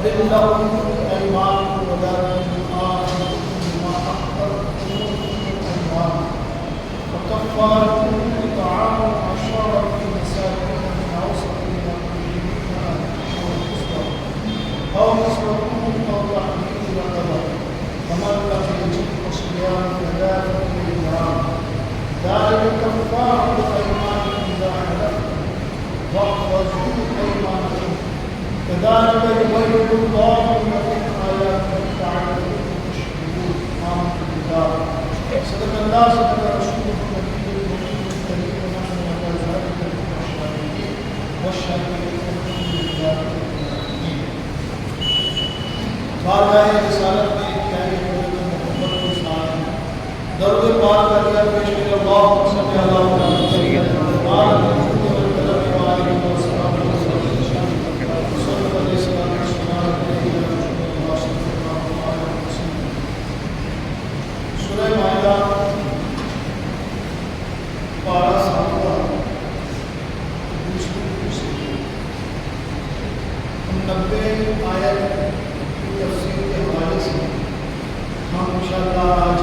فاحلل لهم أيمانكم ولا تؤاخذهم بما أخطأتم من أيمانكم وكفارته إطعام 10 مساكين من أوسط ما تطعمون أو كسوتهم أو تحرير رقبة فمن لم يجد فصيام 3 أيام ذلك كفارة أيمانكم إذا حلفتم واحفظوا أيمانكم كذلك يبين الله لكم آياته لعلكم تشكرون. آمنت بالله صدق الله صدق رسوله النبي الكريم ونحن على ذلك من الشاهدين والشاكرين الحمد لله رب العالمين. بارگاہ رسالت میں پیاری حضرت محمد کو سلام درود پاک کا دیا پیش کر اللہ صلی اللہ علیہ وسلم سورہ مائدہ پارہ 7 90 آیت کی تفسیر کے حوالے سے ہم انشاءاللہ آج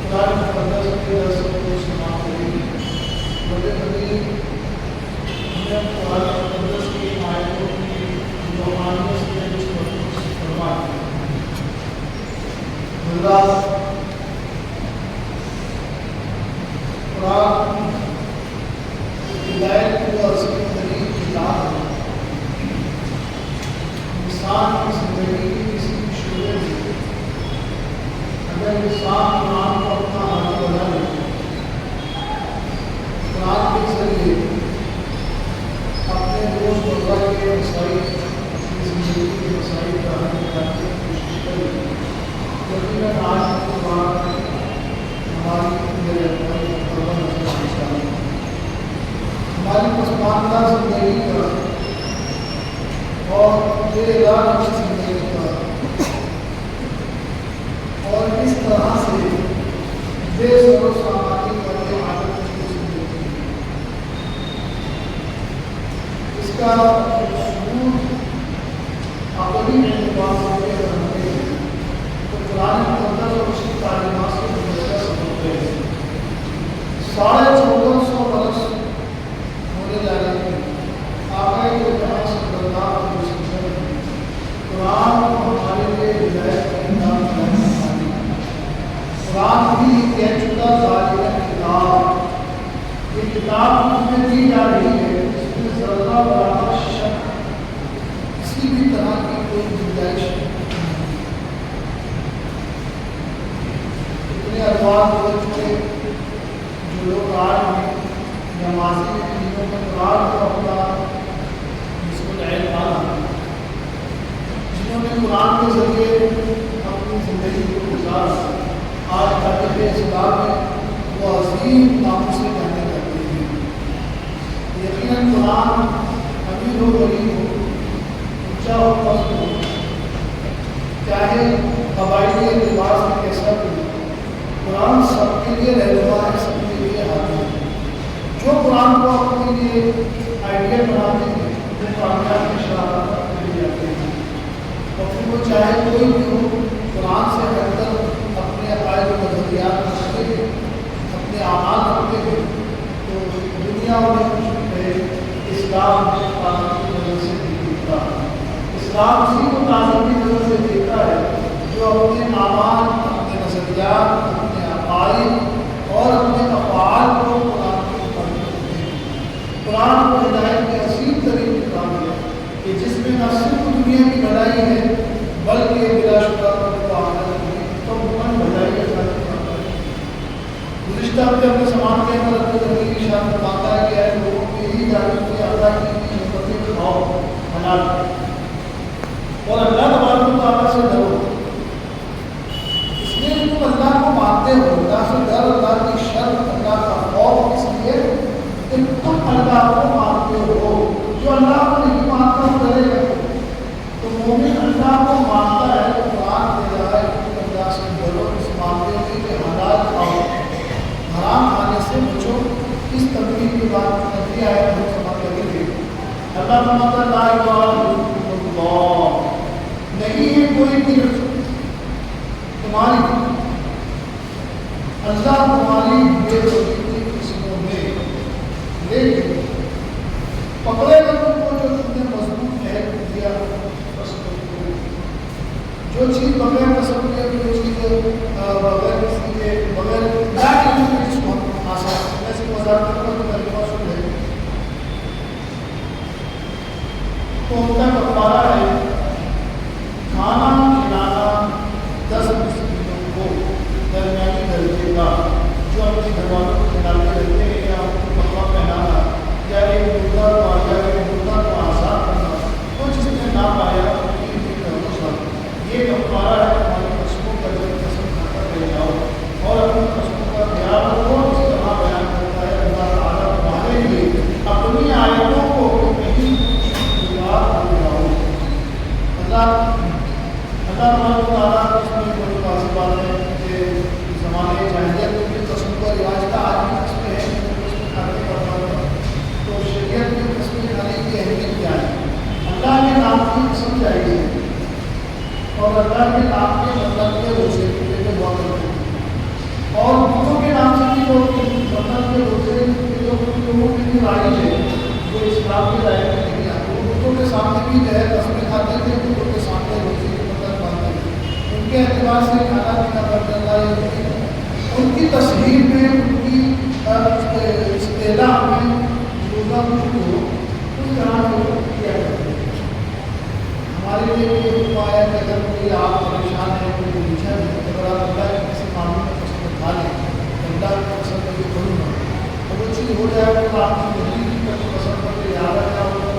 قرآن مقدس کے درس کو سماعت کریں گے. بڑے بڑی ہمیں قرآن مقدس کی آیتوں کی روحانیت سے کچھ فرمائیں. اللہ قرآن ہدایت کو عظیم ترین کتاب ہے. انسان کی زندگی کی کسی بھی شعبے میں اگر انسان قرآن کو اپنا حال بنا لے قرآن کے ذریعے اپنے روز مرہ کے مسائل اپنی زندگی کے مسائل کا حل کرنے کی کوشش کرے. یقیناً آج کی بات ہماری ہماری پسماندہ زندگی کا اور بے علاج زندگی کا اور اس طرح سے بے سر و سامانی والے عادت کی زندگی اس کا ثبوت عقلی اعتبار سے رہتے ہیں تو قرآن مقدس اور اس کی تعلیمات سے مدرسہ سمجھتے ہیں. 1450 برس ہونے جا رہے ہیں. آقا جہاں صلی اللہ علیہ وسلم قرآن کو ہمارے لیے ہدایت کا نظام قائم کیا. قرآن بھی کہہ چکا ظاہر کتاب یہ کتاب اس میں دی جا رہی ہے اس میں ذرہ برابر شک کسی بھی طرح کی کوئی گنجائش نہیں. اتنے الفاظ ہو چکے جو لوگ آج میں یا ماضی کے دنوں میں قرآن کا اپنا نسبت علم آنا جنہوں نے قرآن کے ذریعے اپنی زندگی کو گزارا آج تاریخ اسلام میں وہ عظیم ناموں سے جانے جاتے ہیں. یقیناً قرآن امیر ہو غریب ہو اونچا ہو پست ہو چاہے قبائلی لباس میں کیسا بھی قرآن سب کے لیے رہنما ہے, سب کے لیے حاضر ہے. جو قرآن کو اپنے لیے آئیڈیا بناتے ہیں وہ کامیاب کی شرارت کے لیے جاتے ہیں اور پھر وہ چاہے کوئی بھی ہو قرآن سے ہٹ کر اپنے عقائد و نظریات رکھتے ہیں اپنے اعمال رکھتے ہیں تو دنیا میں کچھ بھی کہے اسلام قرآن کی نظر سے نہیں دیکھتا. اسلام اسی کو تعلیم کی نظر سے دیکھتا ہے جو اپنے اعمال اپنے نظریات اپنے عقائد اور اپنے افعال کو قرآن کے مطابق کرتے ہیں. قرآن کو ہدایت کی عظیم ترین کتاب ہے کہ جس میں نہ صرف دنیا کی بھلائی ہے بلکہ بلا شبہ بھلائی ہے. گزشتہ ہفتے اپنے سامان کے اندر اپنے زندگی کی شان بتاتا ہے کہ ایسے لوگوں کے ہی جانب سے اللہ کی نعمتیں کھاؤ حلال اور اللہ تبارک و تعالیٰ سے ڈرو. اس لیے تم اللہ کو مانتے ہو اللہ سے ڈر اللہ کی شرط اللہ کا خوف اس لیے کہ تم اللہ کو مانتے ہو. جو اللہ کو نہیں مانتا وہ ڈرے گا. تو مومن اللہ کو مانتا ہے تو قرآن دے رہا ہے کہ اللہ سے ڈرو اس معاملے میں کہ حلال کھاؤ حرام کھانے سے بچو. اس تبدیل کی بات نبی آئے ہم سمجھ لگے تھے. اللہ فرماتا ہے لا اللہ، نہیں ہے کوئی گرفت تمہاری، اللہ تمہاری بے روزی کی قسموں میں، لیکن پکڑے گا تم کو جو تم نے مضبوط عہد دیا بس تم، جو چیز بغیر قسم کے، جو چیز بغیر کسی کے، بغیر کیا اس کو آسان ایسے مزاق کرنا تو میرے پاس سن لے تو ان کا کفارہ ہے کھانا کھلانا 10 مسکینوں کو درمیانی درجے کا، جو اپنے گھر والوں کو کھلاتے رہتے ہیں، یا ان کو کپڑا پہنانا، یا ایک مردہ کو آیا ایک مردہ کو آزاد کرنا، تو جس نے نہ پایا یہ کفارہ ہے ہماری قسموں کا، جب قسم کھاتا رہ جاؤ اور اپنی قسموں کا خیال رکھو۔ اس طرح بیان کرتا ہے اللہ تعالیٰ تمہارے لیے اپنی آیتوں کو کہیں یاد ہو جاؤ۔ اللہ تبارک و تعالیٰ اس میں بڑی واضح بات ہے کہ زمانے جاہلیت میں قسم کا رواج تھا، آج بھی قسمیں ہیں قسم کھانے کا مطلب، تو شریعت میں قسم کھانے کی اہمیت کیا ہے؟ اللہ کے نام کی قسم چاہیے اور اللہ کے نام کے مطلب کے روزے کے دعا کرتے ہیں، اور بتوں کے نام سے بھی لوگ مطلب کے روزے لوگوں کی بھی رائج ہے جو اسلام کے دائرے میں نہیں آتے، وہ بتوں کے سامنے بھی جو ہے قسمیں کھاتے تھے، بتوں کے سامنے روزے کے مطلب مانتے تھے، ان کے اعتبار سے کھانا پینا بن جاتا ہے، ان کی تصویر میں، ان کی اصطلاح میں روزہ کو اس طرح سے کیا کرتے ہیں۔ ہمارے لیے یہ حکم آیا کہ اگر کوئی آپ پریشان ہے، کوئی الجھن ہے، اگر آپ اللہ کے کسی معاملے میں قسم کھا لیں، اللہ کی قسم کر کے کروں گا، تو وہ چیز ہو جائے تو آپ کی زندگی پر قسم کر کے یاد رکھنا ہوگا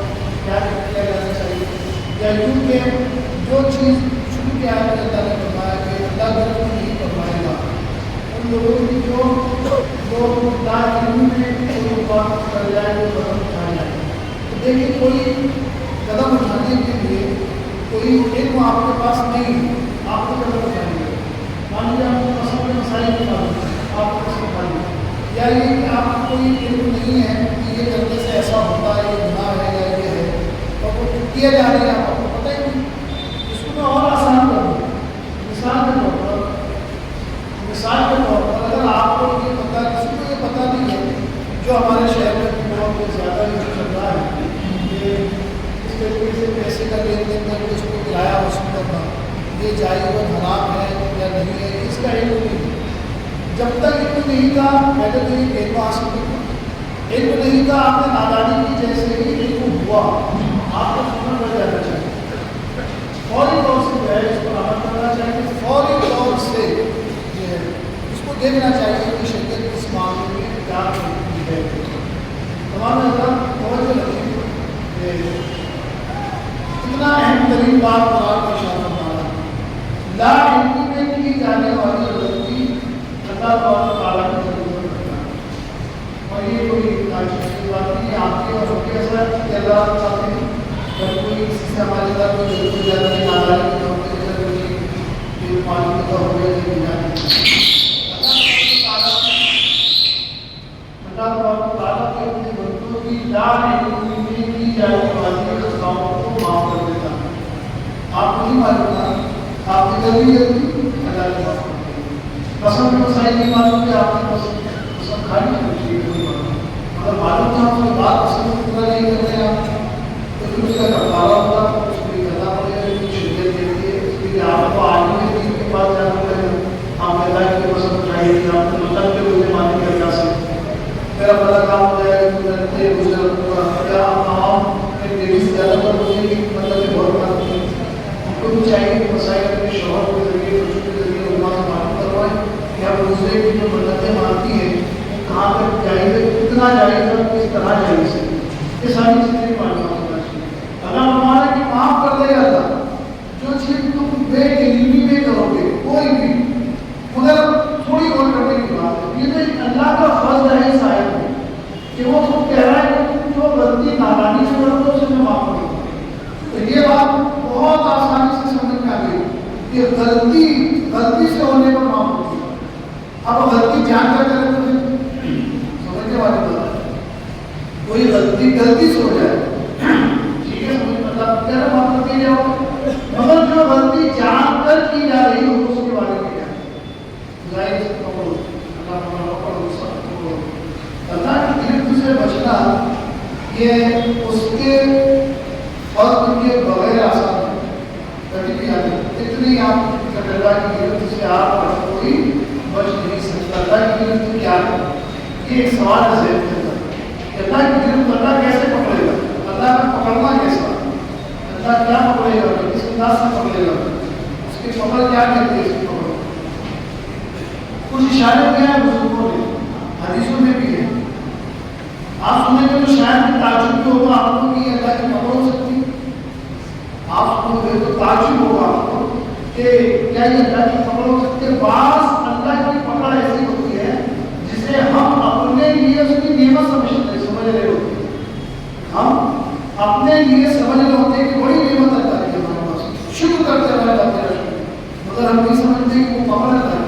کیا کیا جانا چاہیے، یا یوں کہ جو چیز شروع کے آئے میں اللہ نے فرمایا کہ اللہ گھر کو نہیں فرمائے گا، ان لوگوں کی جو علم میں کوئی بات کر جائے وہ قدم اٹھا جائے، تو دیکھیے کوئی قدم اٹھانے کے لیے کوئی علم آپ کے پاس نہیں، آپ کو قدم اٹھائیں گے، مان لیجیے آپ کو قسم کے مسائل کے بعد آپ کو قسم اٹھائیں گے، یا یہ کہ آپ کو کوئی علم نہیں ہے کہ یہ کرنے سے ایسا ہوتا ہے، یہ گناہ ہے یا یہ ہے، اور وہ کیا جا رہا ہے آپ کو پتہ ہی نہیں۔ اس کو میں اور آسان کر دوں، مثال کے طور پر اگر آپ کو یہ پتہ، کسی کو یہ پتہ نہیں ہے، جو ہمارے شہر میں بہت زیادہ یہ چل رہا ہے کہ اس طریقے سے پیسے کا لین دین کر کے اس کو کرایہ وصول کرنا، یہ جائز و حرام ہے یا نہیں ہے، اس کا علم نہیں ہے۔ جب تک علم نہیں تھا پہلے تو یہ علم حاصل کرنا، علم نہیں تھا آپ نے نادانی کی، جیسے ہی علم ہوا آپ کو سمجھ پڑ جانا چاہیے، فوری طور سے جو ہے اس پر عمل کرنا چاہیے، فوری طور سے جو ہے اس کو دیکھنا چاہیے کہ شریعت اس معاملے میں کیا کرتی ہے۔ تمام حضرات توجہ رکھیں کہ اتنا اہم ترین بات قرآن کا ارشاد فرمایا، لا علمی میں کی جانے والی غلطی اللہ تعالیٰ کی ضرورت کرتا ہے، اور یہ کوئی بات نہیں آپ کے اور ان کے ساتھ کہ اللہ چاہتے ہیں جب کوئی کسی سے ہمارے ساتھ کوئی ضرورت زیادہ نہیں نادانی کی طور پر جیسا کوئی یہ معلوم کا ہو گیا نہیں جانے اللہ تعالیٰ کے اپنے بندوں کی لا علمی میں کی جانے والی خطاؤں کو معاف کر دیتا ہے۔ آپ کو نہیں معلوم تھا، آپ نے کبھی اللہ کے معاف کر دیا، قسم کے مسائل نہیں معلوم کہ آپ نے قسم کھانی ہے، اگر معلوم تھا تو بات قسم کو پورا نہیں کر رہے آپ تو پھر اس کا کفارہ ہوگا، اس کو یہ کرنا پڑے گا کہ شریعت دیتی ہے، اس لیے آپ کو عالم دین کے پاس جانا پڑے گا، آپ اللہ کی قسم اٹھائیے کہ آپ کو مطلب کے روزے مانے کے اللہ سے میرا بڑا کام ہو جائے گا کہ میں روزے رکھوں گا، کیا آپ لیڈیز زیادہ تر روزے کی مطلب بہت بات ہوتی ہے، ہم کو بھی چاہیے کہ مسائل اپنے شوہر کے ذریعے بچوں کے ذریعے علماء سے معلوم کروائیں کہ آپ روزے کی جو مدتیں مانتی ہیں کہاں تک جائز ہے، کتنا جائز ہے، کس طرح جائز ہے، یہ ساری چیزیں بھی معلومات ہونا چاہیے۔ اللہ ہمارا کہ معاف کر دے گا اللہ، جو چیز تم بے علمی میں کرو گے کوئی بھی، مگر تھوڑی اور کرنے کی بات ہے، یہ تو اللہ کا فضل ہے اس آیت میں کہ وہ تم کہہ رہا ہے کہ تم جو غلطی نادانی سے کرو تو اسے میں معاف کروں گا، تو یہ بات بہت آسانی سے سمجھ میں آ گئی کہ غلطی سے ہونے پر معاف ہوتی ہے۔ اب غلطی جان کر کرے تو سمجھنے والی بات ہے، کوئی غلطی سے ہو جائے ٹھیک ہے، سمجھ مطلب کہہ رہا معاف کر دیا نہیں آپ اللہ کی گرفت سے آپ کا کوئی بچ نہیں سکتا. اللہ کی گرفت کیا ہے؟ یہ ایک سوال ہے ذہن کے اندر کہ اللہ کی گرفت اللہ کیسے پکڑے گا؟ اللہ کا پکڑنا کیسا؟ اللہ کیا پکڑے گا؟ کس انداز سے پکڑے گا؟ اس کی پکڑ کیا کہتے ہیں؟ اس کی پکڑ کچھ اشارے کیا ہے بزرگوں نے، حدیثوں میں بھی ہے. آپ سنیں گے تو شاید تعجب بھی ہوگا آپ کو کہ اللہ کی پکڑ ہو سکتی. آپ سنو گے تو تعجب ہوگا آپ کو کہ کیا یہ اللہ کی پکڑ ہو سکتی ہے. بعض اللہ کی پکڑ ایسی ہوتی ہے جسے ہم اپنے لیے اس کی نعمت سمجھ رہے ہوتے ہیں. ہم اپنے لیے سمجھ رہے ہوتے ہیں کہ بڑی نعمت اللہ کی ہمارے پاس، شکر کرتے رہنا چاہتے ہیں، مگر ہم نہیں سمجھتے کہ وہ پکڑ اللہ ہے.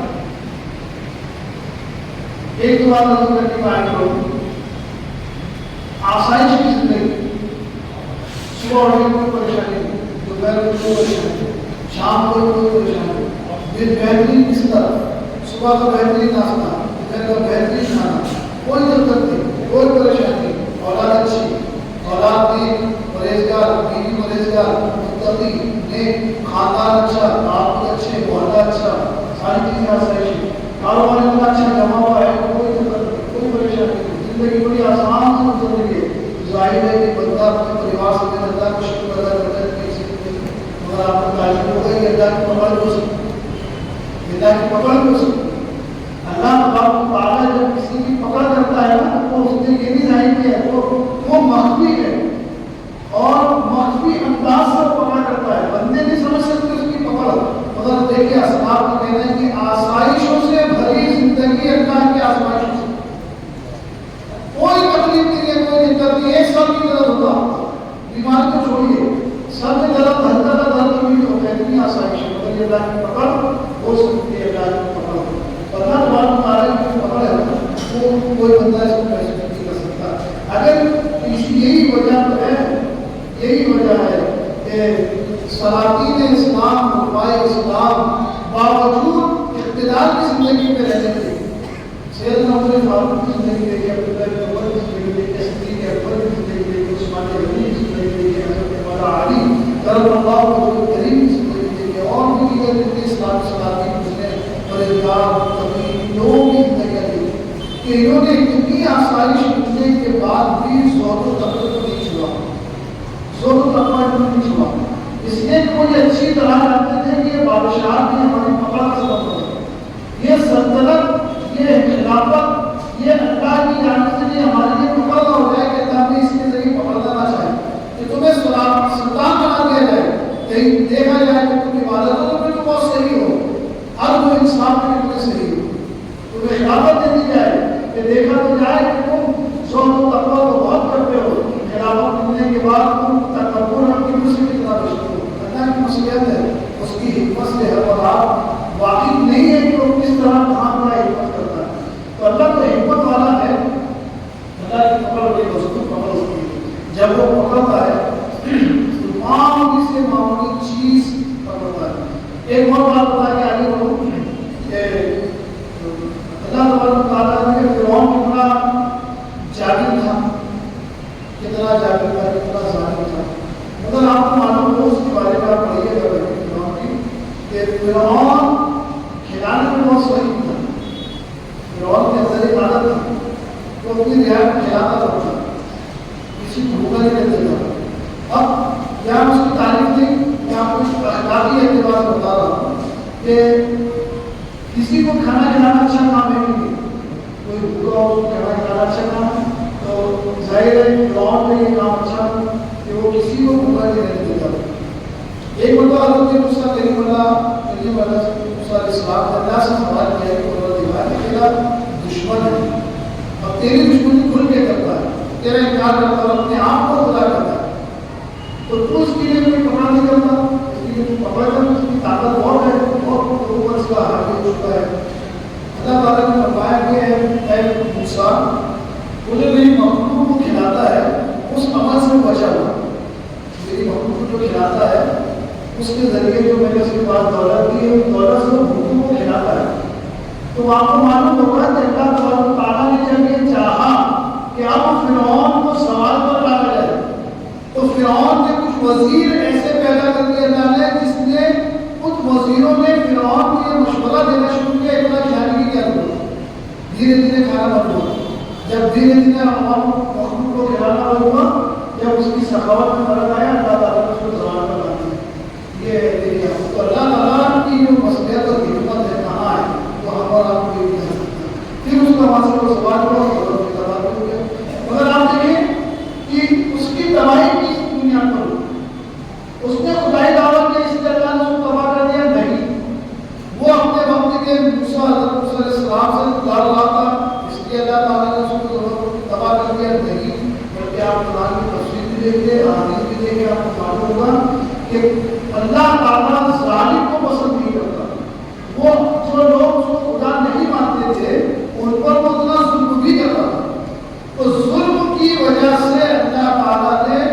ایک دو بات نظر کرنے کا آئے لوگ آسائش کی زندگی، صبح اٹھنے کوئی پریشانی نہیں، دوپہر کو کوئی پریشانی نہیں، شام کو کوئی پریشانی نہیں، دن بہترین بستر، صبح کا بہترین ناشتہ، دوپہر کا بہترین کھانا، کوئی دقت نہیں، کوئی پریشانی نہیں، اولاد اچھی، اولاد دین پرہیزگار، بیوی پرہیزگار، متقی، نیک، خاندان اچھا، آپ اچھے، محلہ اچھا، ساری چیزیں آسائش، کاروبار اتنا اچھا جمع ہوا ہے، کوئی دقت نہیں، کوئی پریشانی نہیں، زندگی بڑی آسان سے گزر رہی ہے. ظاہر ہے کہ بندہ اپنے پریوار سے اللہ کو شکر ادا کرتا ہے کہ کسی مگر آپ کو تعلیم ہو گئی اللہ کی پکڑ ہو سکتی، اللہ کی پکڑ ہو سکتی. اللہ تبارک و تعالیٰ جب کسی کی پکڑ کرتا ہے نا تو اس نے یہ بھی ظاہر کیا ہے وہ مخفی ہے اور مخفی انداز سے پکڑ کرتا ہے. بندے نہیں سمجھ سکتے اس کی پکڑ. مگر دیکھیے اسباب کا کہنا ہے کہ آسائشوں سے بھری زندگی اللہ کی آسائشوں سے، کوئی تکلیف نہیں ہے، کوئی دقت نہیں ہے. سب کی طرف ہوتا بیمار کو چھوڑیے، سب کی طرف ہلکا کا درد بھی ہوتا ہے. اتنی آسائش ہے مگر یہ اللہ کی پکڑ ہو سکتی ہے. اللہ کی پکڑ اللہ تبارک تعالیٰ کی پکڑ ہے وہ کوئی بندہ اس کو محسوس نہیں کر سکتا. اگر یہی وجہ تو ہے، یہی وجہ ہے کہ سلاطین اسلام، علماء اسلام باوجود اقتدار کی زندگی میں رہنے کے سیدنا عمر فاروق کی زندگی دیکھیے، عبداللہ بن عمر کی زندگی دیکھیے، صدیق اکبر کی زندگی دیکھیے، عثمان غنی کی زندگی دیکھیے، حضرت مولانا علی کرم اللہ وجہہ الکریم کی زندگی دیکھیے، اور بھی دیگر جتنے اسلامی سلاطین گزرے پرہیزگار متقی لوگوں کی زندگیاں دیکھیے کہ انہوں نے اتنی آسائش ملنے کے بعد بھی زہد و تقوی کو نہیں چھوڑا، زہد و تقوی کو نہیں چھوڑا. اس لیے کہ وہ یہ اچھی طرح جانتے تھے کہ یہ بادشاہ بھی ہماری پکڑ کا سبب ہے، یہ سلطنت، یہ خلافت، یہ اللہ کی جانب سے بھی ہمارے لیے پکڑ نہ ہو جائے کہ اللہ ہمیں اس کے ذریعے پکڑنا نہ چاہے کہ تمہیں سلطان بنا دیا جائے، کہیں دیکھا جائے کہ تم عبادتوں میں تو بہت صحیح ہو، ہر وہ انسان میں تمہیں صحیح ہو، تمہیں خلافت دے دی جائے کہ دیکھا تو جائے کہ تم زہد و تقویٰ کو بہت کرتے ہو، خلافت ملنے کے بعد تم تکبر اور کبر سے کتنا بچتے ہو. اللہ کی مصلحت ہے، اس کی حکمت سے ہر وقت واقف نہیں ہے کہ وہ کس طرح کہاں بڑا حکمت کرتا ہے. تو اللہ تو حکمت والا ہے. اللہ کی پکڑ بڑی مضبوط پکڑ ہوتی ہے. جب وہ پکڑتا ہے تو معمولی سے معمولی چیز پکڑتا ہے. ایک اور بات بتا کے آگے بڑھوں کہ اللہ تبارک و تعالیٰ نے فرعون کتنا جاہل تھا، کتنا جاہل تھا، کتنا ظالم تھا. مگر آپ کو معلوم ہو اس کے بارے میں آپ پڑھیے گا فرعون کی کہ فرعون کھلانے میں بہت صحیح تھا. فرعون کے اندر ایک عادت تھی تو اپنی رعایا کو کھلاتا رہتا، کسی بھوکا نہیں رہتا تھا. اب یہاں اس کی تعریف تھی کہ آپ کو اخلاقی اعتبار سے بتا رہا ہوں کہ کسی کو کھانا کھلانا اچھا کام ہے نہیں، کوئی بھوکا ہو اس کو کھانا کھلانا اچھا کام ہے. تو ظاہر ہے فرعون میں یہ کام اچھا کہ وہ کسی کو بھوکا نہیں رہنے دیتا. ایک مرتبہ حضرت موسیٰ کریم اللہ موسیٰ علیہ السلام نے اللہ سے سوال کیا کہ پروردگار میرا دشمن ہے اور تیری دشمنی کھل کے کرتا ہے، تیرا انکار کرتا ہے اور اپنے آپ کو خدا کرتا ہے، تو تو اس کے لیے کوئی پکڑ نہیں کرتا، اس کے لیے تو پکڑ کر اس کی طاقت بہت ہے، بہت اوپر اس کا حاوی ہو چکا ہے. اللہ تعالیٰ نے فرمایا کہ اے موسیٰ وہ جو میری مخلوق کو کھلاتا ہے اس عمل سے بچا ہوا، میری مخلوق کو جو کھلاتا ہے اس کے ذریعے جو میں نے اس کے پاس دولت دی ہے اس دولت سے وہ مخلوق کو کھلاتا ہے. تو آپ کو معلوم ہوگا کہ اللہ تعالیٰ نے جب یہ چاہا کہ اب فرعون کو سوال پر لایا جائے تو فرعون کے کچھ وزیر ایسے پیدا کر دیے اللہ نے جس نے خود وزیروں نے فرعون کو یہ مشورہ دینا شروع کیا اتنا کھانے کی کیا ضرورت. دھیرے دھیرے کھانا بند ہوا. جب دھیرے دھیرے عوام مخلوق کو کھلانا بند ہوا, جب اس کی سخاوت میں فرق آیا, اللہ تعالیٰ نے اس کو زبان پر لا دیا. یہ تو اللہ تعالیٰ کی جو مصلحت اور حکمت ہے کہاں ہے, وہ ہمارا آپ کو یہ کہہ سکتا ہے. پھر اس کا وہاں سے وہ سوال ہوا اور تباہ ہو گیا. مگر آپ دیکھیں کہ اس کی تباہی کی دنیا پر اس نے خدائی دعوت کے اس لیے اللہ نے اس کو تباہ کر دیا نہیں. وہ اپنے وقت کے موسیٰ حضرت موسیٰ علیہ السلام سے لڑ رہا تھا, اس لیے اللہ تعالیٰ نے اس کو تباہ کر دیا نہیں. بلکہ آپ قرآن کی تفسیر بھی دیکھتے, حدیث بھی دیکھیں, آپ کو معلوم ہوگا کہ اللہ تعالیٰ ظالم کو پسند نہیں کرتا. وہ جو لوگ اس کو خدا نہیں مانتے تھے ان پر وہ اتنا ظلم بھی کرتا تھا. تو ظلم کی وجہ سے اللہ تعالیٰ نے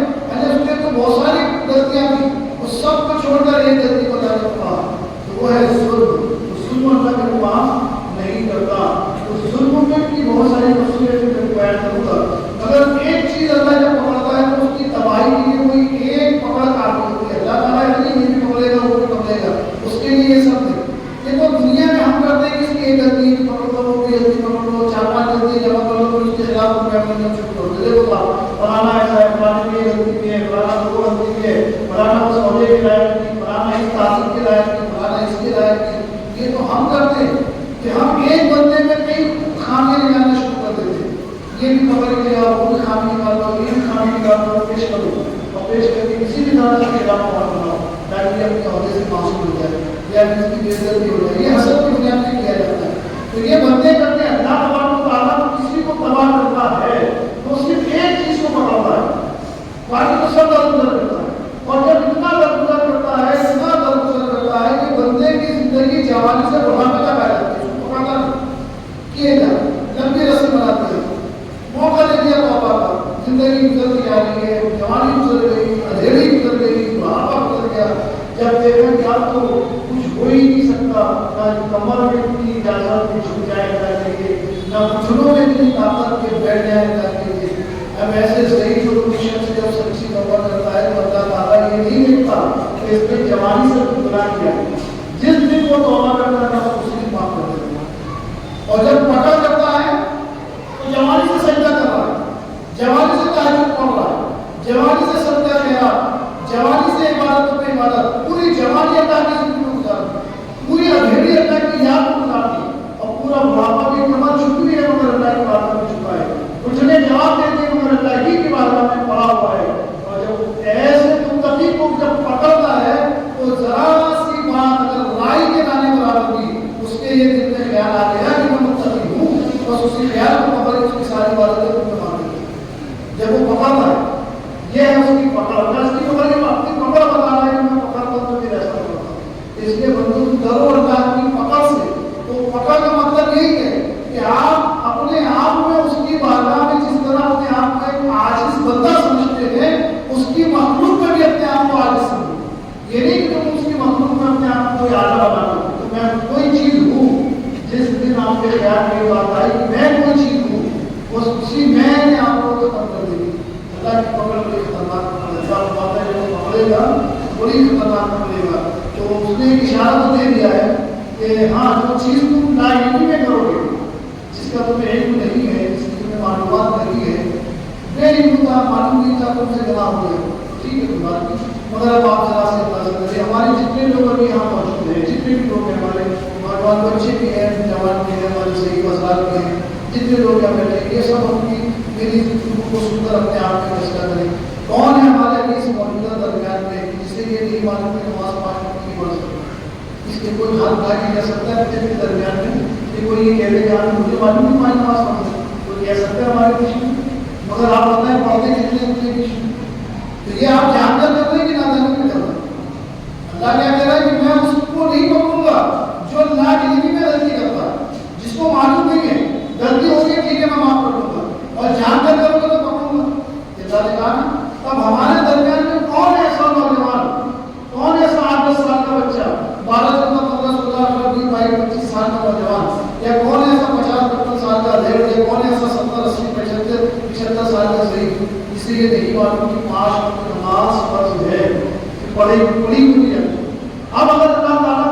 اس کے تو بہت ساری غلطیاں تھیں, اس سب کو چھوڑ کر ایک غلطی کو لا کر تو وہ ہے ظلم. ظلم اللہ کے معاف نہیں کرتا. تو ظلم میں کی بہت ساری مصیبتیں میں بیان کروں گا. اگر ایک چیز اللہ جب پکڑتا ہے تو اس کی تباہی کے لیے کوئی ایک پکڑ کافی ہوتی ہے. اللہ تعالیٰ یہ بھی پکڑے گا, وہ بھی پکڑے گا, اس کے لیے یہ سب ہے. یہ تو دنیا میں ہم کرتے ہیں کہ اس کی ایک غلطی پکڑ لو, وہ بھی غلطی پکڑ لو, 4-5 غلطی جمع کر لو, اس کے خلاف فلانا ایسا ہے, فلانے کی غلطی کی ہے, فلانا وہ غلطی کی ہے, فلانا اس عہدے کے لائق نہیں, فلانا اس تعصب کے لائق نہیں, فلانا اس کے لائق نہیں. یہ تو ہم کرتے ہیں کہ ہم ایک بندے میں کئی خامیاں نکالنا شروع کر دیتے ہیں. یہ بھی خبر کہ آپ وہ بھی خامی نکال دو, یہ بھی خامی نکال دو, پیش کرو اور پیش کر کے کسی بھی طرح کے خلاف مواد بناؤ تاکہ اپنے عہدے سے معصوم ہو جائے یا اس کی بے عزتی ہو جائے. یہ حسد کی بنیاد پہ کیا جاتا ہے. تو یہ بندے کرتے ہیں. اللہ تبارک و تعالیٰ کسی کو تباہ کرتا ہے تو صرف ایک چیز کو پکڑتا ہے, باقی تو سب درگزر کرتا ہے. اور جب اتنا درگزر کرتا ہے, اتنا درگزر کرتا ہے کہ بندے کی زندگی جوانی سے بڑھاپے تک آ جاتی ہے, اس کو پکڑتا نہیں کیے جا لمبی رسم بناتی ہے. موقع دے دیا پاپا کا, زندگی گزرتی جا رہی ہے, جوانی گزر گئی, اندھیری گزر گئی, بڑھاپا گزر گیا. جب دیکھیں کہ آپ کو کچھ ہو ہی نہیں سکتا, نہ کمر میں اتنی اجازت میں چھپ جائے اللہ کے لیے, نہ گھٹنوں میں اتنی طاقت کے بیٹھ جائے اللہ کے لیے. اب ایسے صحیح جو شخص جب سچی توبہ کرتا ہے تو اللہ تعالیٰ یہ نہیں دیکھتا کہ اس نے جوانی سے گناہ کیا. جس دن وہ توبہ کرتا ہے اس دن معاف کر دیتا ہے. اور جب پکڑ کرتا ہے تو جوانی سے سجدہ کر رہا ہے, جوانی سے تہجد پڑھ رہا ہے, جوانی سے صدقہ دے رہا ہے, جوانی سے عبادت پہ عبادت, پوری جوانی اللہ کی زندگی میں گزارتی, پوری اندھیری اللہ کی یاد میں گزارتی, اور پورا بڑھاپا بھی کمر چھپی ہے مگر اللہ کی بات میں چھپا ہے, اٹھنے جواب دیتے ہیں مگر اللہ ہی کی بات میں پڑا ہوا ہے. اور جب ایسے متقی کو جب پکڑتا ہے تو ذرا سی بات اگر رائی کے دانے برابر ہوگی, اس کے یہ دل میں خیال آ گیا کہ میں متقی ہوں, بس اسی خیال کو پکڑ اس کی ساری باتیں مان دیتے ہیں. جب وہ پکڑتا ہے یہ ہے اس کی پکڑ, اللہ اس کی پکڑ کے اپنی پکڑ بتا رہا ہے کہ میں پکڑتا ہوں تو پھر ایسا کرتا ہوں. اس لیے بندوں کو ڈرو اللہ کی پکڑ سے. تو پکڑ کا مطلب یہی ہے کہ آپ اپنے آپ میں اس کی بارگاہ میں جس طرح اپنے آپ کو ایک عاجز بندہ سمجھتے ہیں, اس کی مخلوق میں بھی اپنے آپ کو عاجز سمجھو. یہ نہیں کہ تم اس کی مخلوق میں اپنے آپ کو اعلیٰ بنانا تو میں کوئی چیز ہوں. جس دن آپ کے خیال میں بات آئی کہ میں کوئی چیز ہوں, بس اسی میں نے آپ کو ختم کر دی. اللہ کی پکڑ بڑی خطرناک بات ہے, جو پکڑے گا بڑی خطرناک پکڑے گا. تو اس نے ایک اشارہ تو دے دیا ہے کہ ہاں جو چیز تم لا علمی میں کرو گے, جس کا تمہیں علم نہیں ہے, جس کی تمہیں معلومات نہیں ہے, بے علم تھا, معلوم نہیں تھا, تم سے گناہ ہو گیا, ٹھیک ہے کوئی بات نہیں. مگر اب آپ ذرا سے اندازہ کریں, ہمارے جتنے لوگ ابھی یہاں موجود ہیں, جتنے بھی لوگ ہیں, ہمارے بچے بھی ہیں, جوان بھی ہیں, ہمارے صحیح وزرات بھی ہیں, جتنے لوگ یہاں بیٹھے ہیں, یہ سب اپنی میری گفتگو کو سن کر اپنے آپ میں فیصلہ کریں کون ہے ہمارے لیے اس موجودہ درمیان میں جسے یہ نہیں معلوم کہ نماز 5 وقت کی پڑھ سکتا. اس کے کوئی حل نہ کیا جا سکتا ہے بچے کے درمیان میں کہ کوئی یہ کہہ دے کہ مجھے معلوم نہیں 5 نماز پڑھ سکتا, کوئی کہہ سکتا ہے ہمارے پیچھے, مگر آپ بتائیں پڑھتے کتنے اپنے پیچھے. تو یہ آپ جان کر کر رہے ہیں کہ نادانی میں کر رہے ہیں. اللہ کیا کہہ رہا ہے کہ میں اس کو نہیں پکڑوں گا جو اللہ کی علم میں غلطی کرتا ہے, جس کو معلوم نہیں ہے غلطی ہوگی ٹھیک ہے میں معاف کر دوں گا, اور جان کر کروں گا تو پکڑوں گا. اللہ نے کہا اب ہمارے درمیان میں کون ایسا نوجوان, کون ایسا 8-10 سال کا بچہ, 12 15 16 18 20 22 25 سال کا نوجوان, یا کون ایسا 50-55 سال کا ادھیڑ, یا کون ایسا 70 80 75 سال کا صحیح, اسے یہ نہیں معلوم کہ 5 وقت نماز فرض ہے, پڑھی ہوئی ہے. اب اگر اللہ تعالیٰ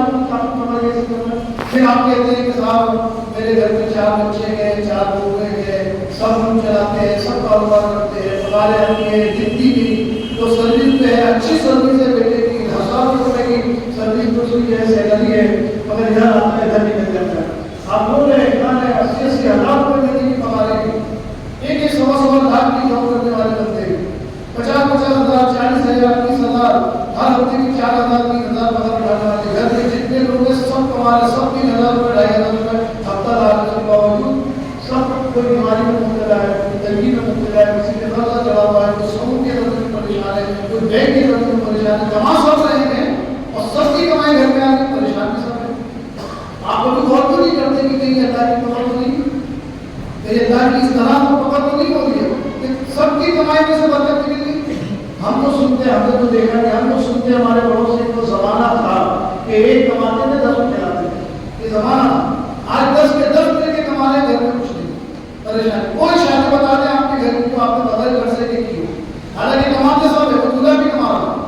آپ کو کمر کیسے کرنا ہے؟ پھر آپ کہتے ہیں کہ صاحب میرے گھر میں 4 بچے گئے، 4 بوے گئے، سب لوگ چلاتے ہیں، سب کاروبار کرتے ہیں، پگاریں آتی ہیں، جتنی بھی جو سروس پہ ہے، اچھی سروس ہے بیٹے کی، 1000 روپے کی سروس تو اس کی ہے، سیلری ہے، مگر یہاں آتا ہے ادھر نکل جاتا ہے. آپ بول رہے ہیں کہاں ہے 80,000 روپے مہینے کی پگاریں کی، ایک 100 لاکھ کی جاب کرنے والے بندے 50,000 40,000 30,000 ہر ہفتے کی 4,000 3,000 پگار اٹھانے والے گھر کے جتنے لوگ ہیں سب کما رہے، سب 3,000 روپے 2,500 روپے ہفتہ لانے کے باوجود سب کوئی بیماری میں مبتلا ہے، کوئی تنگی میں مبتلا ہے، کسی کے قرضہ چڑھا ہوا ہے، کوئی سود کے قرض میں پریشان ہے، کوئی بینک کے قرض میں پریشان ہے، جمع سب رہے ہیں اور سب کی کمائی گھر میں آ کے پریشان بھی سب ہے. آپ کبھی غور تو نہیں کرتے کہ کہیں اللہ کی پکڑ تو نہیں، کہیں اللہ کی اس طرح کو پکڑ تو نہیں ہو رہی ہے کہ سب کی کمائی میں سے برکت نکل گئی. ہم تو سنتے ہیں، ہم نے تو دیکھا کہ ہم تو سنتے ہیں ہمارے بڑوں سے تو زمانہ تھا کہ ایک کماتے تھے 10 روپے آتے تھے، یہ زمانہ تھا. آج 10 کے 10 روپے کے کما رہے گھر میں کچھ نہیں پریشانی. کوئی شادی بتا دیں آپ کے گھر میں تو آپ نے بدل گھر سے نہیں کی ہو، حالانکہ کماتے سب ہے، وہ دلہا بھی کما رہا ہے،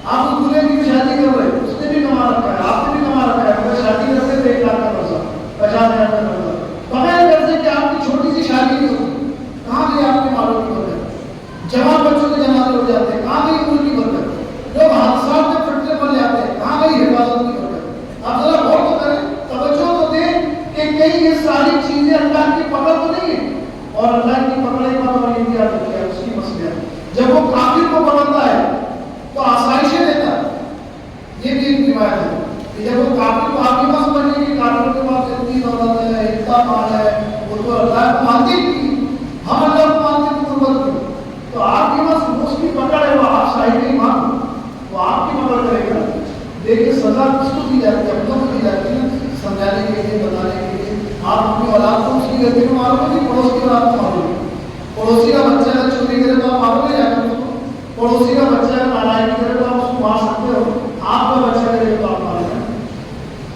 آپ اس دلہے کی بھی شادی کر رہے ہیں، اس نے بھی کما رکھا ہے، آپ نے بھی کما رکھا ہے، اگر شادی کرتے تو 1 لاکھ کا قرضہ 50,000 کا قرضہ بغیر قرضے کہ آپ کی چھوٹی سی شادی نہیں ہوتی. کہاں گئی آپ کے مالوں کی برکت؟ جوان بچوں کے جنازے ہو جاتے ہیں، کہاں گئی ان کی برکت؟ لوگ حادثات میں پھٹتے مر جاتے ہیں، کہاں گئی حفاظت کی برکت؟ آپ ذرا غور تو کریں، توجہ تو دیں کہ کہیں یہ ساری چیزیں اللہ کی پکڑ تو نہیں ہے. اور اللہ کی پکڑ ایک بات اور یہ بھی یاد رکھیے، اس کی مسئلہ ہے جب وہ کافر کو پکڑتا ہے تو آسائشیں دیتا ہے. یہ بھی ایک روایت ہے کہ جب وہ کافر کو آپ کے پاس بنے کہ کافر کے پاس اتنی دولت ہے، اتنا مال ہے، وہ تو اللہ کو مانتے ہی، ہم اللہ کو مانتے تو قربت کی، تو آپ کے پاس اس کی پکڑ ہے، وہ آپ صاحب ایمان، وہ آپ کی پکڑ کرے گا. دیکھیے سزا کس کو دی جاتی ہے؟ اپنوں کو دی جاتی ہے نا، سمجھانے کے لیے، بتانے کے لیے. آپ اپنی اولاد کو اس کی غلطی کو معلوم ہے، پڑوس کی اولاد کو معلوم ہے. پڑوسی کا بچہ اگر چوری کرے تو آپ معلوم نہیں جاتے اس کو، پڑوسی کا بچہ اگر نالائکی کرے تو آپ اس کو مار سکتے ہو، آپ کا بچہ کرے تو آپ معلوم ہے.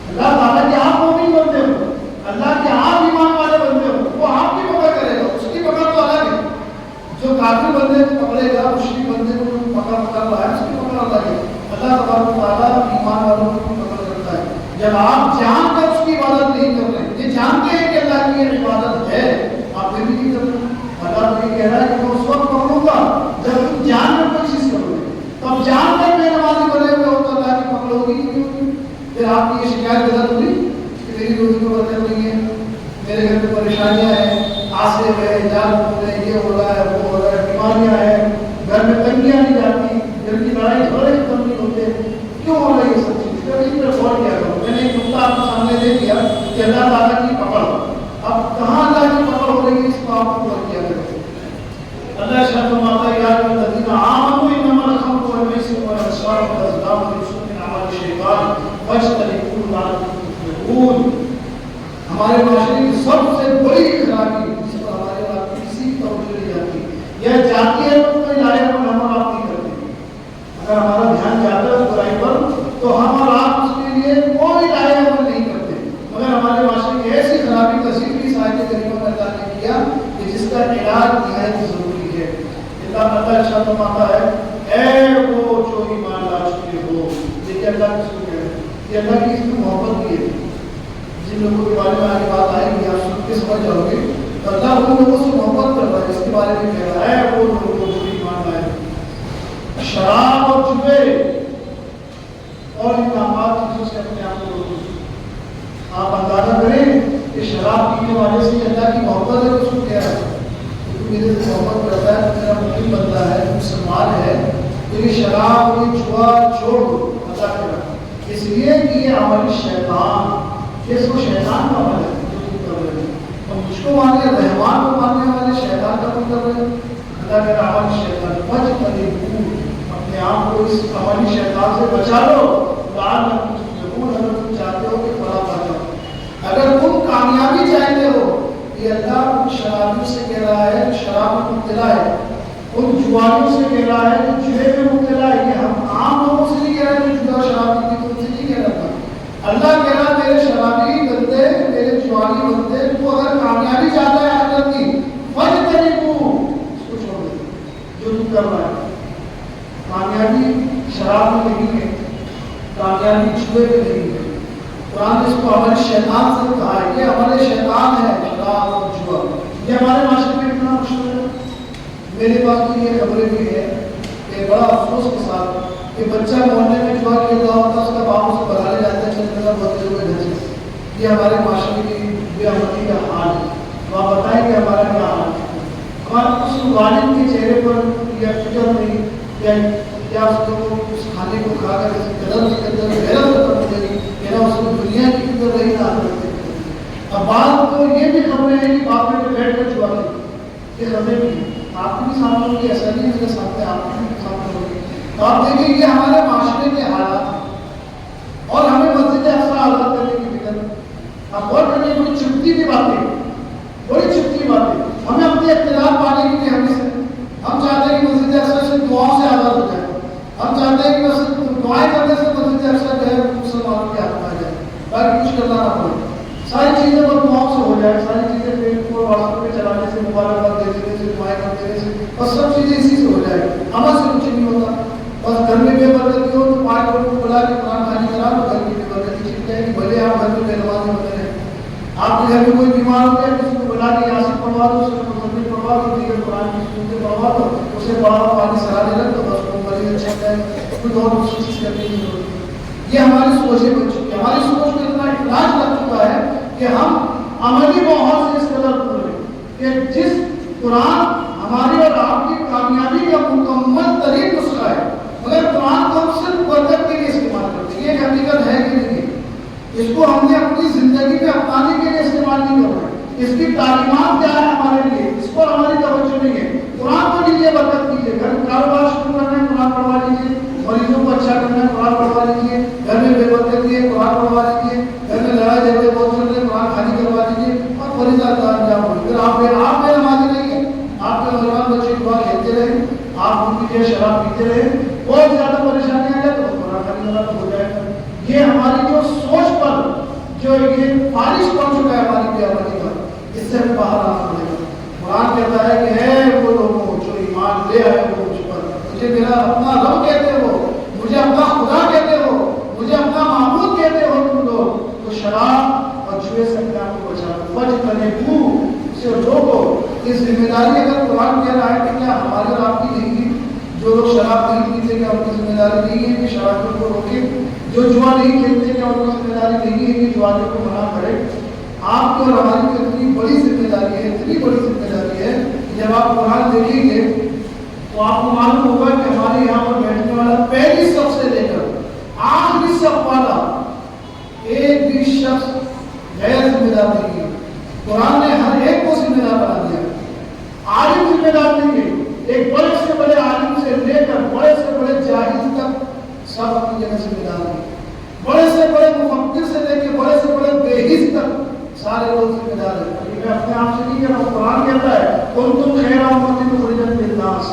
اللہ تعالیٰ کہ آپ مومن بنتے ہو، اللہ کے آپ ایمان والے بنتے ہو، وہ آپ کی پکڑ کرے گا، اس کی پکڑ تو الگ ہے. جو کافر بندے کو پکڑے گا، مشرک بندے کو پکڑ رہا ہے، اس کی پکڑ الگ ہے. اللہ تبارک و تعالیٰ ایمان والوں کو پکڑ کرتا ہے. جب آپ جان کر اس کی عبادت نہیں کر رہے، یہ جانتے ہیں کہ اللہ کی عبادت ہے، آپ پھر بھی نہیں کر رہے. اللہ تو یہ کہہ رہا ہے کہ میں اس وقت پکڑوں گا جب تم جان کر کوئی چیز کرو گے. تب جان کر بے نمازی بنے ہوئے ہو تو اللہ کی پکڑ ہوگی نہیں ہوگی. پھر آپ کی یہ شکایت غلط ہوئی کہ میری روزی کو برکت نہیں ہے، میرے گھر میں پریشانیاں ہیں، آصف ہے، جان ہے، یہ ہو رہا ہے، وہ ہو رہا ہے، بیماریاں ہیں، گھر میں تنگیاں نہیں جاتی، گھر کی لڑائی جھگڑے ختم نہیں ہوتے، کیوں ہو رہا ہے یہ سب چیز؟ اس پر غور کیا کرو. میں نے ایک نقطہ آپ کے سامنے دے دیا کہ اللہ تعالیٰ کی پکڑ. اب کہاں اللہ کی پکڑ ہو رہی ہے، اس کو آپ کو غور کیا کرو. اللہ شاہ فرماتا ہے یا الذین آمنوا انما الخمر والمیسر والانصاب والازلام رجس من اعمال الشیطان فاجتنبوه لعلکم تفلحون. ہمارے معاشرے کی سب سے بڑی خرابی جس پر ہمارے آپ کسی کی توجہ نہیں جاتی، یہ جاتی ہے تو کوئی لائق پر ہم آپ نہیں کرتے. اگر ہمارا دھیان جاتا ہے اس برائی پر تو ہم اور آپ اس کے لیے کوئی لائق عمل نہیں کرتے. مگر ہمارے معاشرے کی ایسی خرابی تصویر کی آیت کریمہ میں اللہ نے کیا کہ جس کا علاج نہایت ضروری ہے. اللہ ارشاد فرماتا ہے اے وہ جو ایمان لا چکے ہو. دیکھیے اللہ کس کو کہہ رہے ہیں، یہ اللہ کی اس میں محبت کی ہے. جن لوگوں کے بارے میں آگے بات آئے گی آپ سن کے سمجھ جاؤ گے، تو اللہ ان لوگوں سے محبت کر رہا ہے، اس کے بارے میں کہہ رہا ہے وہ لوگوں جو ایمان لائے. شراب اور جوے اور ان ناپاک چیزوں سے اپنے آپ کو روکو. آپ اندازہ کریں کہ شراب پینے والے سے اللہ کی محبت ہے، اس کو کہہ رہا ہے میرے سے محبت کرتا ہے، میرا مقیم بندہ ہے، مسلمان ہے، تو یہ شراب اور یہ جوا چھوڑ دو. اللہ کہہ رہا ہے اس لیے کہ یہ عمل شیطان، یہ سو شیطان کا عمل ہے جو تم کر رہے ہیں. اور مجھ کو ماننے رحمان کو ماننے والے شیطان کا عمل کر رہے ہیں. اللہ کہہ رہا عمل شیطان فاجتنبوہ، اپنے آپ کو اس عملی شیطان سے بچا لو. لعلکم تفلحون، اگر تم چاہتے ہو کہ فلاح پا جاؤ، اگر تم کامیابی چاہتے ہو. یہ اللہ ان شرابیوں سے کہہ رہا ہے جو شراب میں مبتلا ہے، ان جوانوں سے کہہ رہا ہے جو جوے میں مبتلا ہے. یہ ہم عام لوگوں سے نہیں کہہ رہے جو جوا شراب کی ان سے نہیں کہہ رہا تھا. اللہ کہہ رہا میرے شرابی بندے، میرے جوانی بندے، تو اگر کامیابی چاہتا ہے آخرت کی فاجتنبوہ، اس کو چھوڑ دے جو تم کر رہا ہے. کامیابی شراب میں نہیں ہے، کامیابی جوے میں نہیں ہے، قرآن نے اس کو عمل شیطان سے کہا ہے، یہ عمل شیطان ہے، شراب اور جوا۔ یہ ہمارے معاشرے میں اتنا مشہور ہے۔ میرے پاس تو یہ خبریں بھی ہے کہ بڑا افسوس کے ساتھ کہ بچہ محلے میں جوا کھیلتا ہوتا ہے، اس کا باپ اسے بھگانے جاتا ہے، چل میرا بہت ہوئے گھر سے۔ یہ ہمارے معاشرے کی بے عملی کا حال ہے۔ تو آپ بتائیں کہ ہمارا کیا حال ہے؟ ہمارا اس والد کے چہرے پر یا فکر نہیں یا اس کو اس کھانے کو کھا کر اس قدر کے اندر غیرت ختم ہو گئی کہ نہ اس کو دنیا کی فکر رہی نہ آخرت کی فکر۔ اب بات تو یہ بھی خبریں ہیں کہ باپ میں بیٹھ کر جوا کے یہ خبریں بھی آپ کی بھی سامنے ہوگی، ایسا نہیں میرے سامنے آپ کی بھی سامنے ہوگی۔ تو آپ دیکھیں یہ ہمارے معاشرے کے حالات ہیں اور ہمیں مسجد اقصی آزاد کرنے کی فکر۔ اب غور کرنے کی بڑی چھپتی کی باتیں، بڑی چھپتی باتیں، ہمیں اپنے اقتدار پانے کی نہیں، ہم چاہتے ہیں کہ مسجد اقصی سے دعاؤں سے آزاد ہو جائے، ہم چاہتے ہیں کہ بس دعائیں کرنے سے مسجد اقصی جو ہے مسلمانوں کے ہاتھ میں آ جائے، باقی کچھ کرنا نہ پڑے، ساری چیزیں بس دعاؤں سے ہو جائے، ساری چیزیں فیس بک اور واٹس ایپ پہ چلانے سے، موبائل پر دینے سے، دعائیں کرنے سے، بس سب چیزیں اسی سے ہو جائے، عمل سے کچھ نہیں ہوتا۔ بس گھر میں بے برکتی ہو تو 5 لوگوں کو بلا کے قرآن خوانی کرا تو گھر کی بے برکتی چھپ جائے گی، بھلے آپ گھر میں بے نمازی بنے رہیں۔ آپ کے گھر میں کوئی بیمار ہو جائے کسی کو بلا کے یاسین پڑھوا دو، اس کو مصنف پڑھوا دو، دیگر قرآن کی سورتیں پڑھوا دو، اسے بڑا پانی سرانے لگ تو بس وہ مریض اچھا جائے، کوئی اور دوسری چیز کرنے کی ضرورت نہیں۔ یہ ہماری سوچیں بن چکی ہے، ہماری سوچ میں اتنا اخلاص لگ چکا ہے کہ ہم عملی ماحول سے اس قدر دور ہیں کہ جس قرآن ہماری اور آپ کی کامیابی کا مکمل ترین نسخہ ہے، مگر قرآن کو ہم صرف برکت کے لیے استعمال کرتے ہیں۔ یہ حقیقت ہے کہ نہیں؟ اس کو ہم نے اپنی زندگی میں اپنانے کے لیے استعمال نہیں کر رہے، اس کی تعلیمات کیا ہے ہمارے لیے، اس پر ہماری توجہ نہیں ہے۔ قرآن کو لیجیے، برکت کیجیے، گھر میں کاروبار شروع کرنا ہے قرآن پڑھوا لیجیے، مریضوں کو اچھا کرنا ہے قرآن پڑھوا لیجیے، گھر میں بے برکتی ہے قرآن پڑھوا لیجیے، گھر میں لڑائی جھگڑے بہت چل رہے قرآن خالی کروا لیجیے اور فریضہ کا انجام ہو۔ پھر آپ میں نمازی نہیں ہے، آپ کے نوجوان بچے دعا کھیلتے رہے، آپ ان کی شراب پیتے رہے، بہت زیادہ پریشانی آ جائے تو قرآن خالی کرنا تو ہو جائے گا۔ یہ ہماری جو سوچ پر جو یہ بارش پڑ چکا ہے ہماری بے عملی کا، اس سے ہم باہر آنا پڑے گا۔ قرآن کہتا ہے کہ اے وہ لوگوں جو ایمان لے آئے ہو مجھ پر، مجھے میرا اپنا رب کہتے ہو، مجھے اپنا خدا کہتے ہو، مجھے اپنا معبود کہتے ہو، تم لوگ تو شراب اور جوئے سے اپنے آپ کو بچاؤ، فاجتنبوہ سے روکو۔ یہ ذمہ داری اگر قرآن کہہ رہا ہے کہ کیا ہماری اور آپ کی نہیں ہے؟ جو لوگ شراب نہیں پیتے کیا ان کی ذمہ داری نہیں ہے کہ شرابیوں کو روکے؟ جو جوا نہیں کھیلتے کیا ان کی ذمہ داری نہیں ہے کہ جوانوں کو منع کرے؟ آپ کی اور ہماری کو اتنی بڑی ذمہ داری ہے، اتنی بڑی ذمہ داری ہے کہ جب آپ قرآن دیکھیں گے تو آپ کو معلوم ہوگا کہ ہمارے یہاں پر بیٹھنے والا پہلی صف سے لے کر آخری صف والا ایک بھی شخص غیر ذمہ دار نہیں ہے۔ قرآن نے ہر ایک کو ذمہ دار بنا دیا۔ عالم ذمہ دار نہیں ہے، ایک بڑے سے بڑے عالم سے لے کر بڑے سے بڑے جاہل تک سب اپنی جگہ ذمہ دار ہیں۔ بڑے سے بڑے مفکر سے لے کے بڑے سے بڑے بےحس تک سارے لوگ ذمہ دار ہیں۔ میں اپنے آپ سے نہیں کہہ رہا ہوں، قرآن کہتا ہے کنتم خیر امۃ اخرجت للناس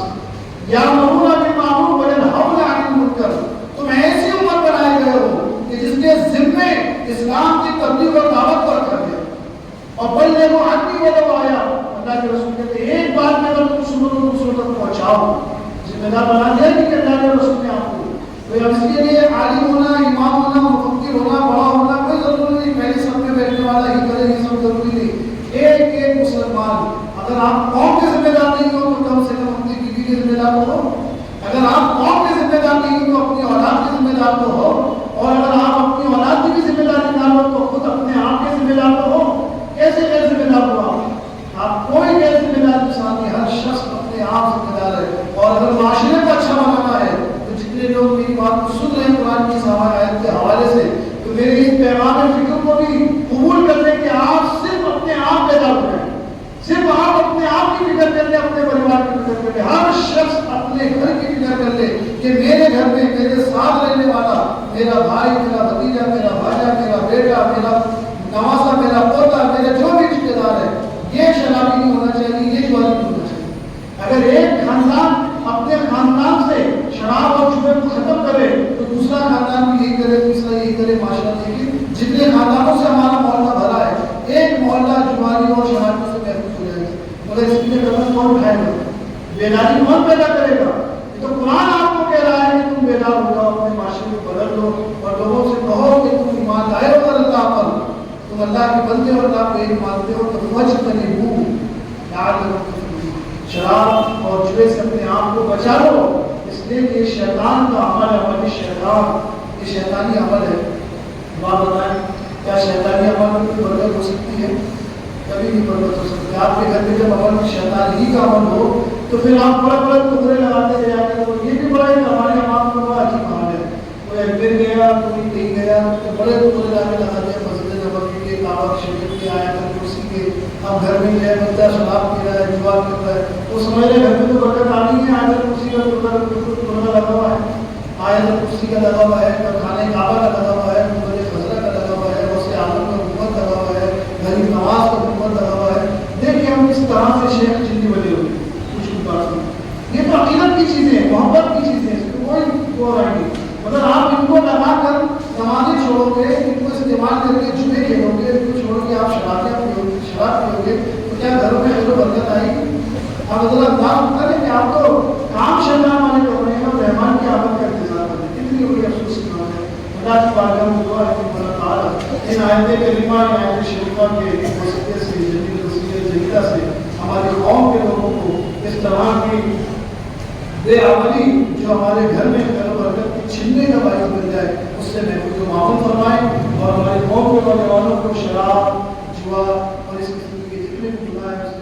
یأمرون بالمعروف وینہون عن المنکر، تم ایسی امت بنائے گئے ہو کہ جس کے ذمے اسلام کی تبلیغ اور دعوت پر کر دیا اور بلغوا عنی ولو آیا۔ اللہ کے رسول کہتے ہیں ایک بات میں اگر تم سنو تو دوسروں تک پہنچاؤ۔ ذمہ دار بنا دیا کہ اللہ کے رسول نے آپ کو، تو اس کے لیے عالم ہونا، امام ہونا، مفکر ہونا، بڑا ہونا کوئی ضروری نہیں، پہلے سب میں بیٹھنے والا ہی کرے یہ سب ضروری نہیں۔ ایک ایک مسلمان، اگر آپ قوم کے ذمہ دار نہیں ہو تو کم سے کم اپنی بیوی کے ذمہ دار ہو، اگر آپ قوم کے ذمہ دار نہیں ہو تو اپنی اولاد کے ذمہ دار تو ہو، اور اگر آپ اپنی اولاد کی بھی ذمہ داری نہ ہو تو خود اپنے آپ کے ذمہ دار تو ہو۔ کیسے غیر ذمہ دار ہو آپ؟ کوئی غیر ذمہ دار انسان نہیں، ہر شخص اپنے آپ ذمہ دار ہے۔ اور اگر معاشرے کو اچھا بنانا ہے تو جتنے لوگ میری بات کو سن رہے ہیں قرآن کی آیت کے حوالے سے، تو میرے اس پیغام فکر کو بھی قبول کر لیں کہ آپ صرف اپنے آپ پیدا ہو رہے ہیں، صرف آپ اپنے آپ کی فکر کر لیں، اپنے پریوار کی فکر کر لیں۔ ہر شخص اپنے گھر کی فکر کر لے کہ میرے گھر میں میرے ساتھ رہنے والا میرا بھائی، میرا بھتیجا، میرا بھاجا، میرا بیٹا، میرا نواسا، میرا پوتا، میرے جو بھی رشتے دار ہے، یہ شرابی نہیں ہونا چاہیے، یہ جوانی نہیں ہونا چاہیے۔ اگر ایک خاندان اپنے خاندان سے شراب اور جوے کو ختم کرے تو دوسرا خاندان بھی یہی کرے، تیسرا یہی کرے۔ ماشاء اللہ دیکھیے جتنے خاندانوں سے ہمارا محلہ بھرا ہے، ایک محلہ جوانی اور شرابیوں سے محفوظ ہو جائے گا، مگر اس لیے قدم کون اٹھائے گا؟ بیداری کون پیدا کرے گا؟ یہ تو قرآن آپ کو کہہ رہا ہے کہ تم بیدار ہو جاؤ، اپنے معاشرے کو بدل لو اور لوگوں سے کہو کہ تم ایمان لائے ہو، اللہ کے بندے اور اللہ کو ایک مانتے ہو تو فَاجْتَنِبُوهُ لَعَلَّكُمْ تُفْلِحُونَ، شراب اور جوے سے اپنے آپ کو بچا لو، اس لیے کہ یہ شیطان کا عمل ہے، عمل شیطان، یہ شیطانی عمل ہے۔ بات بتائیں کیا شیطانی عمل میں کوئی برکت ہو سکتی ہے؟ کبھی نہیں برکت ہو سکتی۔ آپ کے گھر میں جب عمل شیطان ہی کا عمل ہو تو پھر آپ بڑے بڑے ٹکڑے لگاتے رہ جاتے ہیں۔ یہ بھی بڑا ہمارے آپ کو بڑا عجیب حال ہے، کوئی اجمیر گیا کوئی کہیں گیا تو بڑے ٹکڑے لگاتے ہیں مسجد نبوی کے، کعبہ شریف کے، آیت الکرسی کے۔ اب گھر میں جو ہے بندہ شراب پی رہا ہے، جوا کر رہا ہے، وہ سمجھ رہے گھر میں تو برکت آنی ہے، آیت الکرسی کا ٹکڑا لگا ہوا ہے، آیت الکرسی کا لگا ہوا ہے، خانہ کعبہ کا لگا ہوا ہے، منبر خضرا کا لگا ہوا ہے، غوث اعظم کا گنبد لگا ہوا ہے، غریب نواز کا گنبد لگا ہوا ہے۔ دیکھیے ہم اس طرح سے شیخ جن بنے ہوئے کچھ بات نہیں، یہ تو عقیدت کی چیزیں ہیں، محبت کی چیزیں ہیں، اس میں کوئی وہ آئیں گی۔ مگر آپ ان کو لگا کر نمازیں چھوڑو گے، ان کو استعمال کر کے جمعے کھیلو گے، ان کو چھوڑ کے آپ شراب پیو گے تو کیا گھروں میں خیر و برکت آئے گی؟ آپ اللہ کریں کہ آپ تو کام شیطان والے کر رہے ہیں اور رحمان کی آمد کا انتظار کریں۔ کتنی بڑی افسوس کی بات ہے۔ اللہ کی بارگاہ میں دعا ہے کہ اللہ تعالیٰ ان آیت کریمہ، ان آیت شریفہ کے وسیلے سے، جدید وسیلے جدیدہ سے ہماری قوم کے لوگوں کو اس طرح کی بے عملی جو ہمارے گھر میں خیر و برکت کی چھننے کا باعث بن جائے اس سے محفوظ و معاون فرمائے، اور ہماری قوم کے نوجوانوں کو شراب، جوا اور اس قسم کے جتنے بھی گناہ ہیں